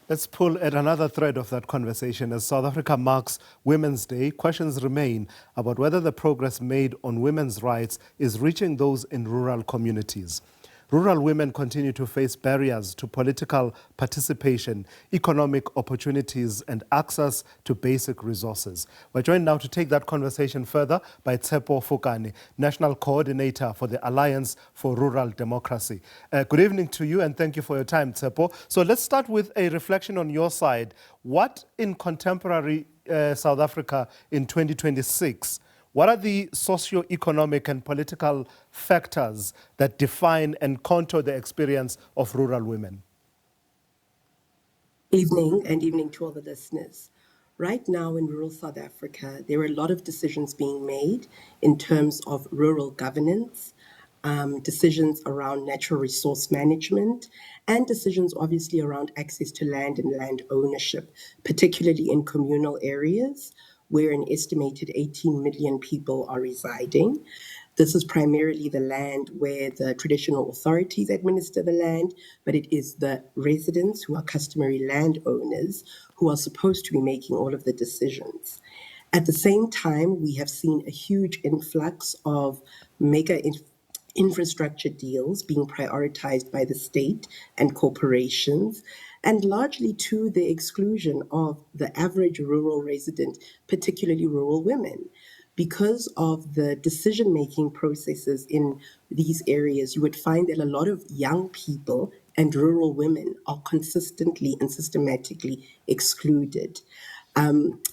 Let's pull at another thread of that conversation. As South Africa marks Women's Day, questions remain about whether the progress made on women's rights is reaching those in rural communities. Rural women continue to face barriers to political participation, economic opportunities, and access to basic resources. We're joined now to take that conversation further by Tshepo Fokane, National Coordinator for the Alliance for Rural Democracy. Good evening to you, and thank you for your time, Tshepo. So let's start with a reflection on your side. What in contemporary South Africa in 2026, what are the socio-economic and political factors that define and contour the experience of rural women? Evening, and evening to all the listeners. Right now in rural South Africa, there are a lot of decisions being made in terms of rural governance, decisions around natural resource management, and decisions obviously around access to land and land ownership, particularly in communal areas where an estimated 18 million people are residing. This is primarily the land where the traditional authorities administer the land, but it is the residents who are customary landowners who are supposed to be making all of the decisions. At the same time, we have seen a huge influx of mega infrastructure deals being prioritized by the state and corporations, and largely to the exclusion of the average rural resident, particularly rural women. Because of the decision making processes in these areas, you would find that a lot of young people and rural women are consistently and systematically excluded.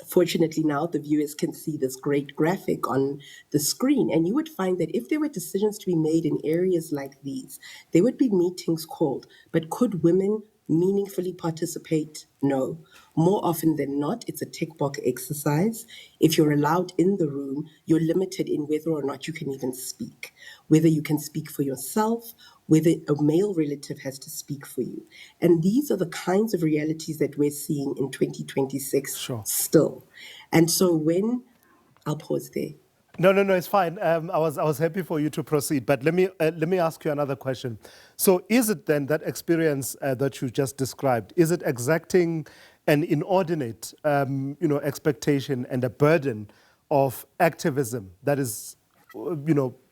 Fortunately, now the viewers can see this great graphic on the screen, and you would find that if there were decisions to be made in areas like these, there would be meetings called. But could women meaningfully participate? No. More often than not, it's a tick box exercise. If you're allowed in the room, you're limited in whether or not you can even speak, whether you can speak for yourself, whether a male relative has to speak for you. And these are the kinds of realities that we're seeing in 2026 Sure. still. And so I'll pause there. No, it's fine. I was happy for you to proceed, but let me ask you another question. So, is it then that experience that you just described? Is it exacting an inordinate, expectation and a burden of activism that is,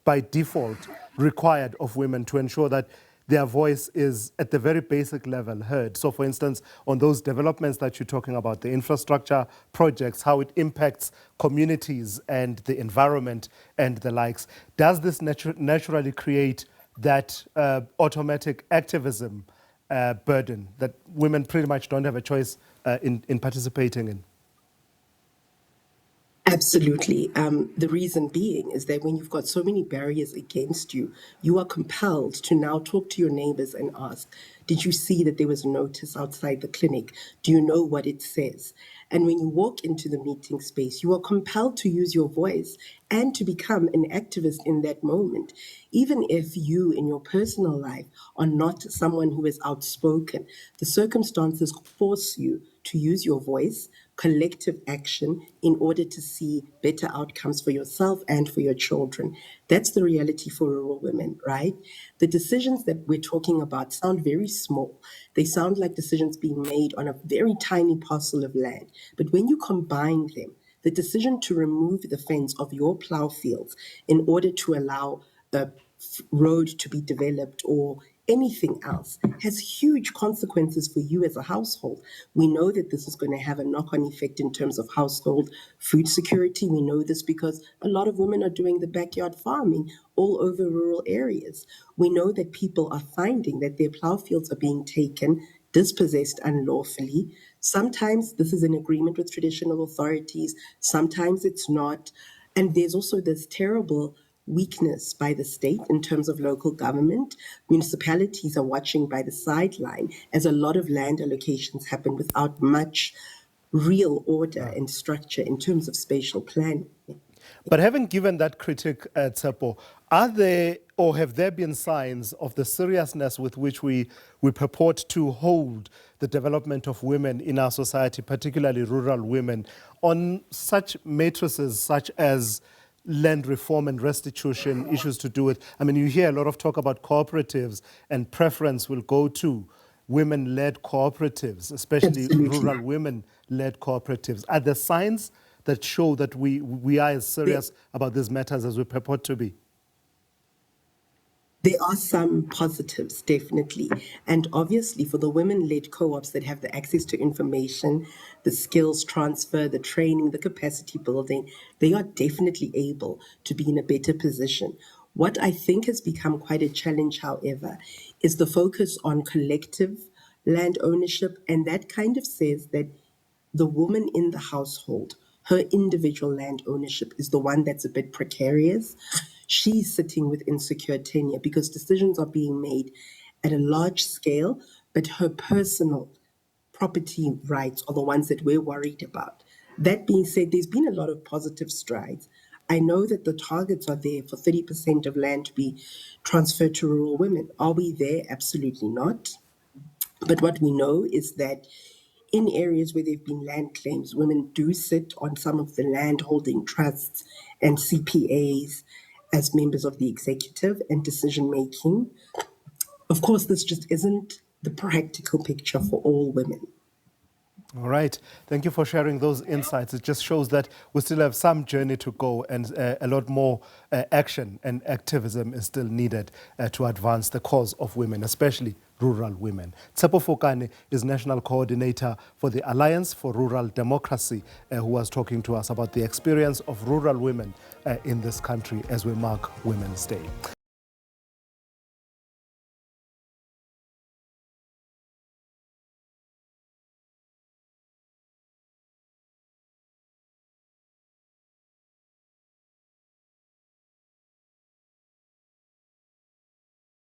by default required of women to ensure that their voice is at the very basic level heard? So for instance, on those developments that you're talking about, the infrastructure projects, how it impacts communities and the environment and the likes, does this naturally create that automatic activism burden that women pretty much don't have a choice in participating in? Absolutely. The reason being is that when you've got so many barriers against you, you are compelled to now talk to your neighbors and ask, did you see that there was a notice outside the clinic? Do you know what it says? And when you walk into the meeting space, you are compelled to use your voice and to become an activist in that moment. Even if you, in your personal life, are not someone who is outspoken, the circumstances force you to use your voice, collective action, in order to see better outcomes for yourself and for your children. That's the reality for rural women, right? The decisions that we're talking about sound very small. They sound like decisions being made on a very tiny parcel of land. But when you combine them, the decision to remove the fence of your plow fields in order to allow a road to be developed or anything else has huge consequences for you as a household. We know that this is going to have a knock-on effect in terms of household food security. We know this because a lot of women are doing the backyard farming all over rural areas. We know that people are finding that their plow fields are being taken, dispossessed unlawfully. Sometimes this is in agreement with traditional authorities, sometimes it's not. And there's also this terrible weakness by the state in terms of local government. Municipalities are watching by the sideline as a lot of land allocations happen without much real order and structure in terms of spatial planning. But having given that critique, Tshepo, are there or have there been signs of the seriousness with which we purport to hold the development of women in our society, particularly rural women, on such matrices such as land reform and restitution, issues to do with, I mean, you hear a lot of talk about cooperatives and preference will go to women-led cooperatives, especially Absolutely. rural women-led cooperatives? Are there signs that show that we are as serious about these matters as we purport to be? There are some positives, definitely. And obviously, for the women led co ops that have the access to information, the skills transfer, the training, the capacity building, they are definitely able to be in a better position. What I think has become quite a challenge, however, is the focus on collective land ownership. And that kind of says that the woman in the household, her individual land ownership is the one that's a bit precarious. She's sitting with insecure tenure because decisions are being made at a large scale, but her personal property rights are the ones that we're worried about. That being said, there's been a lot of positive strides. I know that the targets are there for 30% of land to be transferred to rural women. Are we there? Absolutely not. But what we know is that in areas where there have been land claims, women do sit on some of the land holding trusts and CPAs as members of the executive and decision making. Of course, this just isn't the practical picture for all women. All right. Thank you for sharing those insights. It just shows that we still have some journey to go and a lot more action and activism is still needed to advance the cause of women, especially rural women. Tshepo Fokane is National Coordinator for the Alliance for Rural Democracy, who was talking to us about the experience of rural women in this country as we mark Women's Day.